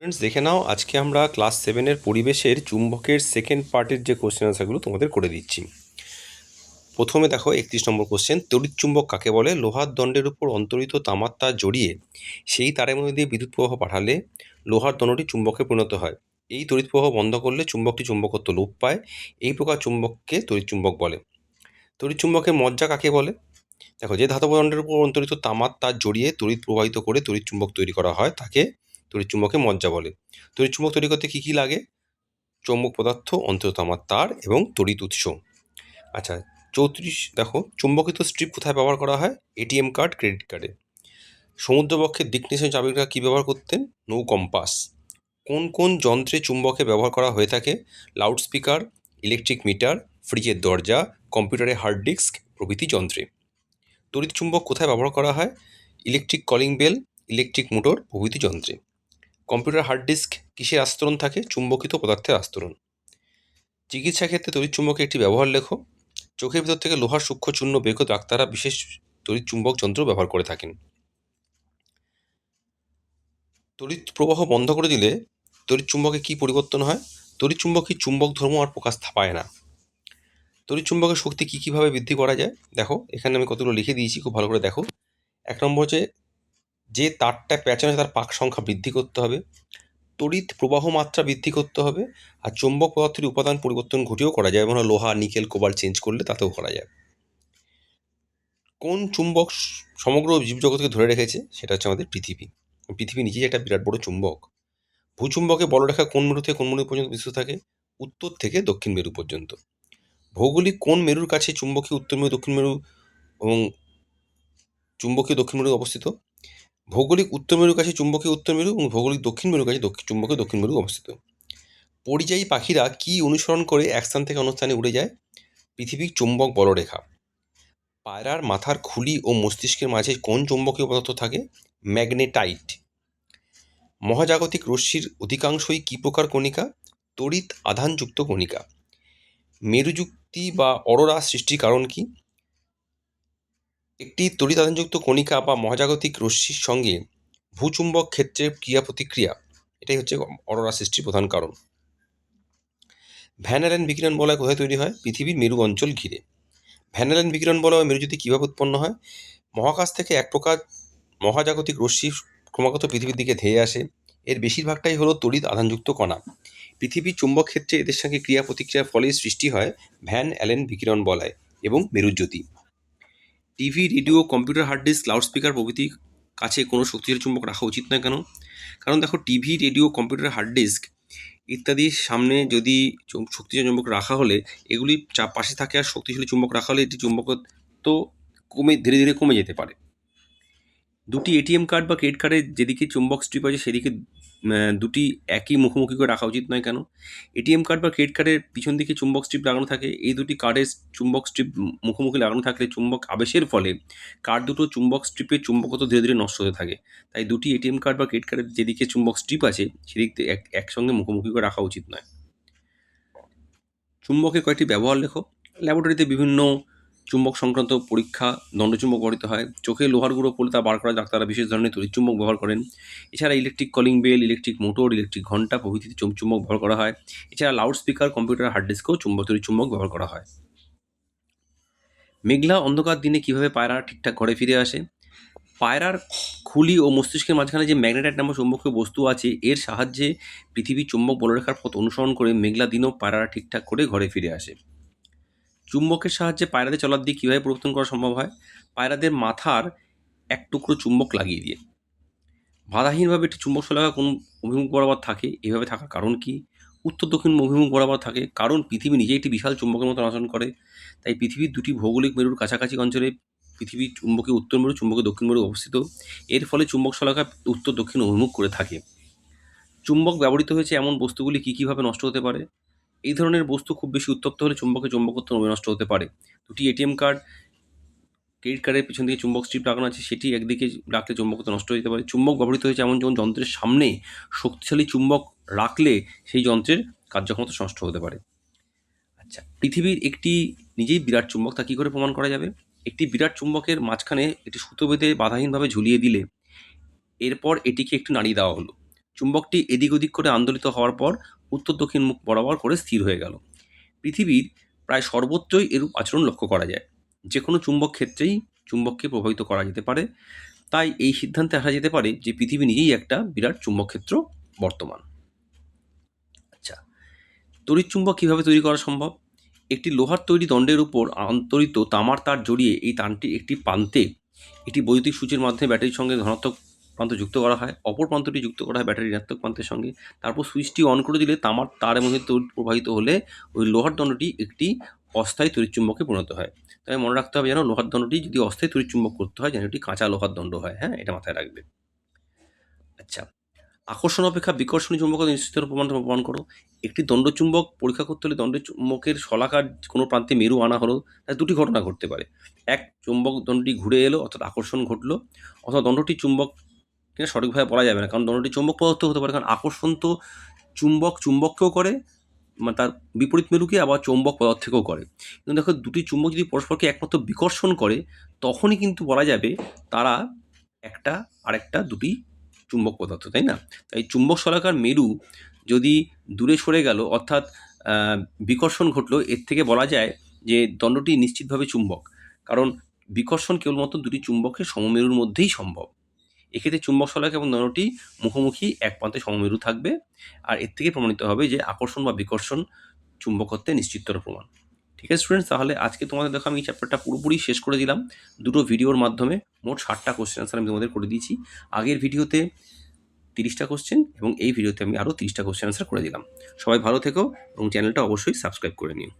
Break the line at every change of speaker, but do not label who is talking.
Friends, দেখে নাও আজকে আমরা ক্লাস 7-এর পরিবেশের চুম্বকের সেকেন্ড পার্টের যে কোশ্চেন আনসারগুলো তোমাদের করে দিচ্ছি। প্রথমে দেখো 31 নম্বর কোশ্চেন, তড়িৎ চুম্বক কাকে বলে? লোহার দণ্ডের উপর অন্তরিত তামার তার জড়িয়ে সেই তারের মধ্যে দিয়ে বিদ্যুৎ প্রবাহ পাঠালে লোহার দণ্ডটি চুম্বকে পরিণত হয়। এই তড়িৎ প্রবাহ বন্ধ করলে চুম্বকটি চুম্বকত্ব লোপ পায়। এই প্রকার চুম্বককে তড়িৎ চুম্বক বলে। তড়িৎ চুম্বকের মজ্জা কাকে বলে? দেখো, যে ধাতব দণ্ডের উপর অন্তরিত তামার তার জড়িয়ে তড়িৎ প্রবাহিত করে তড়িৎ চুম্বক তৈরি করা হয় তাকে তড়িৎ চুম্বকের মজ্জা বলে। তড়িৎ চুম্বক তৈরি করতে কী কী লাগে? চৌম্বক পদার্থ, অন্তরিত তামার তার এবং তড়িৎ উৎস। আচ্ছা, 34 দেখো, চুম্বকিত স্ট্রিপ কোথায় ব্যবহার করা হয়? এটিএম কার্ড, ক্রেডিট কার্ডে। সমুদ্রবক্ষের দিক নির্ণয় চাবিকাঠি কী ব্যবহার করতেন? নৌ কম্পাস। কোন কোন যন্ত্রে চুম্বকে ব্যবহার করা হয়ে থাকে? লাউডস্পিকার, ইলেকট্রিক মিটার, ফ্রিজের দরজা, কম্পিউটারের হার্ড ডিস্ক প্রভৃতি যন্ত্রে। তড়িৎ চুম্বক কোথায় ব্যবহার করা হয়? Electric calling bell, electric motor প্রভৃতি যন্ত্রে। কম্পিউটার হার্ড ডিস্ক কিসের আস্তরণ থাকে? চুম্বকিত পদার্থের আস্তরণ। চিকিৎসা ক্ষেত্রে তড়িৎ চুম্বকের একটি ব্যবহার লেখো। চোখের ভিতর থেকে লোহার সূক্ষ্ম চূর্ণ বের করে ডাক্তাররা বিশেষ তড়িৎ চুম্বক যন্ত্র ব্যবহার করে থাকেন। তড়িৎ প্রবাহ বন্ধ করে দিলে তড়িৎ চুম্বকে কী পরিবর্তন হয়? তড়িৎ চুম্বকী চুম্বক ধর্ম আর প্রকাশ পায় না। তড়িৎ চুম্বকের শক্তি কীভাবে বৃদ্ধি করা যায়? দেখো, এখানে আমি কতগুলো লিখে দিয়েছি, খুব ভালো করে দেখো। 1 নম্বর হচ্ছে, যে তারটা প্যাঁচানো তার পাক সংখ্যা বৃদ্ধি করতে হবে। তড়িৎ প্রবাহ মাত্রা বৃদ্ধি করতে হবে। আর চৌম্বক পদার্থের উপাদান পরিবর্তন ঘটিয়েও করা যায়, যেমন লোহা, নিকেল, কোবাল্ট চেঞ্জ করলে তাতেও করা যায়। কোন চুম্বক সমগ্র জীবজগৎকে ধরে রেখেছে? সেটা হচ্ছে আমাদের পৃথিবী। পৃথিবী নিজেই একটা বিরাট বড় চুম্বক। ভূচুম্বকে বলরেখা কোন মেরু থেকে কোন মেরু পর্যন্ত বিস্তৃত থাকে? উত্তর থেকে দক্ষিণ মেরু পর্যন্ত। ভৌগোলিক কোন মেরুর কাছে চুম্বকীয় উত্তর মেরু, দক্ষিণ মেরু এবং চুম্বকীয় দক্ষিণ মেরু অবস্থিত? ভৌগোলিক উত্তর মেরুর কাছে চুম্বকীয় উত্তর মেরু এবং ভৌগোলিক দক্ষিণ মেরুর কাছে চুম্বকীয় দক্ষিণ মেরু অবস্থিত। পরিযায়ী পাখিরা কি অনুসরণ করে এক স্থান থেকে অন্য স্থানে উড়ে যায়? পৃথিবীর চুম্বক বলরেখা। পায়রার মাথার খুলি ও মস্তিষ্কের মাঝে কোন চৌম্বকীয় পদার্থ থাকে? ম্যাগনেটাইট। মহাজাগতিক রশ্মির অধিকাংশই কী প্রকার কণিকা? তড়িৎ আধানযুক্ত কণিকা। মেরুযুক্তি বা অরোরা সৃষ্টির কারণ কি? একটি তড়িৎ আধানযুক্ত কণিকা বা মহাজাগতিক রশ্মির সঙ্গে ভূচুম্বক ক্ষেত্রের ক্রিয়া প্রতিক্রিয়া, এটাই হচ্ছে অরোরা সৃষ্টির প্রধান কারণ। ভ্যান অ্যালেন বিকিরণ বলয় কোথায় তৈরি হয়? পৃথিবীর মেরু অঞ্চল ঘিরে। ভ্যান অ্যালেন বিকিরণ বলয় মেরুজ্যোতি কীভাবে উৎপন্ন হয়? মহাকাশ থেকে এক প্রকার মহাজাগতিক রশ্মি ক্রমাগত পৃথিবীর দিকে ধেয়ে আসে। এর বেশিরভাগটাই হলো তড়িৎ আধানযুক্ত কণা। পৃথিবীর চুম্বক ক্ষেত্রে এদের সঙ্গে ক্রিয়া প্রতিক্রিয়ার ফলে সৃষ্টি হয় ভ্যান অ্যালেন বিকিরণ বলয় এবং মেরুজ্যোতি। TV, radio, computer, hard disk, loudspeaker প্রভৃতির কাছে কোনো শক্তিশালী চুম্বক রাখা উচিত নয় কেন? কারণ দেখো, TV, radio, computer, hard disk ইত্যাদির সামনে যদি শক্তিশালী চুম্বক রাখা হলে এগুলি পাশে থাকে, আর শক্তিশালী চুম্বক রাখা হলে এটি চুম্বকত্ব ধীরে ধীরে কমে যেতে পারে। দুটি এটিএম কার্ড বা ক্রেডিট কার্ডের যেদিকে চুম্বক স্ট্রিপ আছে সেদিকে দুটি একই মুখোমুখি করে রাখা উচিত নয় কেন? এটিএম কার্ড বা ক্রেডিট কার্ডের পিছন দিকে চুম্বক স্ট্রিপ লাগানো থাকে। এই দুটি কার্ডের চুম্বক স্ট্রিপ মুখোমুখি লাগানো থাকলে চুম্বক আবেশের ফলে কার্ড দুটো চুম্বক স্ট্রিপের চুম্বকত্ব ধীরে ধীরে নষ্ট হতে থাকে। তাই দুটি এটিএম কার্ড বা ক্রেডিট কার্ডের যেদিকে চুম্বক স্ট্রিপ আছে সেদিক একসঙ্গে মুখোমুখি করে রাখা উচিত নয়। চুম্বকের কয়েকটি ব্যবহার লেখো। ল্যাবরেটরিতে বিভিন্ন চুম্বক সংক্রান্ত পরীক্ষা দণ্ডচুম্বক ব্যবহৃত হয়। চোখে লোহার গুঁড়ো পড়লে তা বার করা ডাক্তাররা বিশেষ ধরনের তড়িৎ চুম্বক ব্যবহার করেন। এছাড়া electric calling bell, electric motor, electric ঘণ্টা প্রভৃতিতে চুম্বক ব্যবহার করা হয়। এছাড়া লাউডস্পিকার, কম্পিউটার, হার্ড ডিস্কেও তড়িৎ চুম্বক ব্যবহার করা হয়। মেঘলা অন্ধকার দিনে কিভাবে পায়রা ঠিকঠাক ঘরে ফিরে আসে? পায়রার খুলি ও মস্তিষ্কের মাঝখানে যে ম্যাগনেটাইট নামক চৌম্বকীয় বস্তু আছে, এর সাহায্যে পৃথিবীর চুম্বক বলরেখার পথ অনুসরণ করে মেঘলা দিনেও পায়রারা ঠিকঠাক করে ঘরে ফিরে আসে। চুম্বকের সাহায্যে পায়রাদের চলার দিক কীভাবে পরিবর্তন করা সম্ভব হয়? পায়রাদের মাথার এক টুকরো চুম্বক লাগিয়ে দিয়ে। বাধাহীনভাবে একটি চুম্বক শলাকা কোন অভিমুখ বরাবর থাকে? এভাবে থাকার কারণ কি? উত্তর দক্ষিণ অভিমুখ বরাবর থাকে কারণ পৃথিবী নিজেই একটি বিশাল চুম্বকের মতো আচরণ করে। তাই পৃথিবীর দুটি ভৌগোলিক মেরুর কাছাকাছি অঞ্চলে পৃথিবীর চুম্বকীয় উত্তর মেরু, চুম্বকীয় দক্ষিণ মেরু অবস্থিত। এর ফলে চুম্বক শলাকা উত্তর দক্ষিণ অভিমুখ করে থাকে। চুম্বক ব্যবহৃত হয়েছে এমন বস্তুগুলি কীভাবে নষ্ট হতে পারে? এই ধরনের বস্তু খুব বেশি উত্তপ্ত হলে চুম্বকত্ব নষ্ট হতে পারে। দুটি এটিএম কার্ড, ক্রেডিট কার্ডের পিছন দিকে চুম্বক স্ট্রিপ লাগানো আছে, সেটি একদিকে রাখলে চুম্বকত্ব নষ্ট হয়ে যেতে পারে। চুম্বক ব্যবহৃত হয়েছে এমন যেমন যন্ত্রের সামনে শক্তিশালী চুম্বক রাখলে সেই যন্ত্রের কার্যক্ষমতা নষ্ট হতে পারে। আচ্ছা, পৃথিবীর একটি নিজেই বিরাট চুম্বক, তা কী করে প্রমাণ করা যাবে? একটি বিরাট চুম্বকের মাঝখানে একটি সুতো বেঁধে বাধাহীনভাবে ঝুলিয়ে দিলে এরপর এটিকে একটু নাড়িয়ে দেওয়া হলো। চুম্বকটি এদিক ওদিক করে আন্দোলিত হওয়ার পর উত্তর দক্ষিণ মুখ বরাবর করে স্থির হয়ে গেল। পৃথিবীর প্রায় সর্বত্রই এরূপ আচরণ লক্ষ্য করা যায়। যে কোনো চুম্বক ক্ষেত্রেই চুম্বককে প্রভাবিত করা যেতে পারে। তাই এই সিদ্ধান্তে আসা যেতে পারে যে পৃথিবী নিজেই একটা বিরাট চুম্বক ক্ষেত্র বর্তমান। আচ্ছা, তড়িৎচুম্বক কীভাবে তৈরি করা সম্ভব? একটি লোহার তৈরি দণ্ডের উপর আন্তরিত তামার তার জড়িয়ে এই তারটির একটি প্রান্তে একটি বৈদ্যুতিক সূচের মাধ্যমে ব্যাটারির সঙ্গে ধনাত্মক প্রান্ত যুক্ত করা হয়, অপর প্রান্তটি যুক্ত করা হয় ব্যাটারির ঋণাত্মক প্রান্তের সঙ্গে। তারপর সুইচটি অন করে দিলে তামার তারের মধ্যে তড়িৎ প্রবাহিত হলে ওই লোহার দণ্ডটি একটি অস্থায়ী তড়িৎচুম্বকে পরিণত হয়। তাই মনে রাখতে হবে যেন লোহার দণ্ডটি যদি অস্থায়ী তড়িৎচুম্বক করতে হয় যেন এটি কাঁচা লোহার দণ্ড হয়। হ্যাঁ, এটা মাথায় রাখবে। আচ্ছা, আকর্ষণ অপেক্ষা বিকর্ষণী চুম্বকতা নিশ্চিত প্রমাণ করো। একটি দণ্ডচুম্বক পরীক্ষা করতে হলে দণ্ডের চুম্বকের শলাকার কোনো প্রান্তে মেরু আনা হলো, তাই দুটি ঘটনা ঘটতে পারে। এক, চুম্বক দণ্ডটি ঘুরে এলো অর্থাৎ আকর্ষণ ঘটলো, অথবা দণ্ডটি চুম্বক কিনা সঠিকভাবে বলা যাবে না, কারণ দণ্ডটি চুম্বক পদার্থ হতে পারে, কারণ আকর্ষণ তো চুম্বককেও করে, মানে তার বিপরীত মেরুকে আবার চৌম্বক পদার্থকেও করে। কিন্তু দেখো, দুটি চুম্বক যদি পরস্পরকে একমাত্র বিকর্ষণ করে তখনই কিন্তু বলা যাবে তারা একটা আরেকটা দুটি চুম্বক পদার্থ, তাই না? তাই চুম্বক শলাকার মেরু যদি দূরে সরে গেল অর্থাৎ বিকর্ষণ ঘটলো, এর থেকে বলা যায় যে দণ্ডটি নিশ্চিতভাবে চুম্বক, কারণ বিকর্ষণ কেবলমাত্র দুটি চুম্বকের সমমেরুর মধ্যেই সম্ভব। এক্ষেত্রে চুম্বক শলাকা এবং দণ্ডটি মুখোমুখি এক প্রান্তে সমমেরু থাকবে, আর এর থেকে প্রমাণিত হবে যে আকর্ষণ বা বিকর্ষণ চুম্বকত্বের নিশ্চিততর প্রমাণ। ঠিক আছে স্টুডেন্টস, তাহলে আজকে তোমাদের দেখো আমি চ্যাপ্টারটা পুরোপুরি শেষ করে দিলাম দুটো ভিডিওর মাধ্যমে। মোট 60টা কোশ্চেন আনসার আমি তোমাদের করে দিয়েছি। আগের ভিডিওতে 30টা কোশ্চেন এবং এই ভিডিওতে আমি আরও 30টা কোশ্চেন আনসার করে দিলাম। সবাই ভালো থেকো এবং চ্যানেলটা অবশ্যই সাবস্ক্রাইব করে নিও।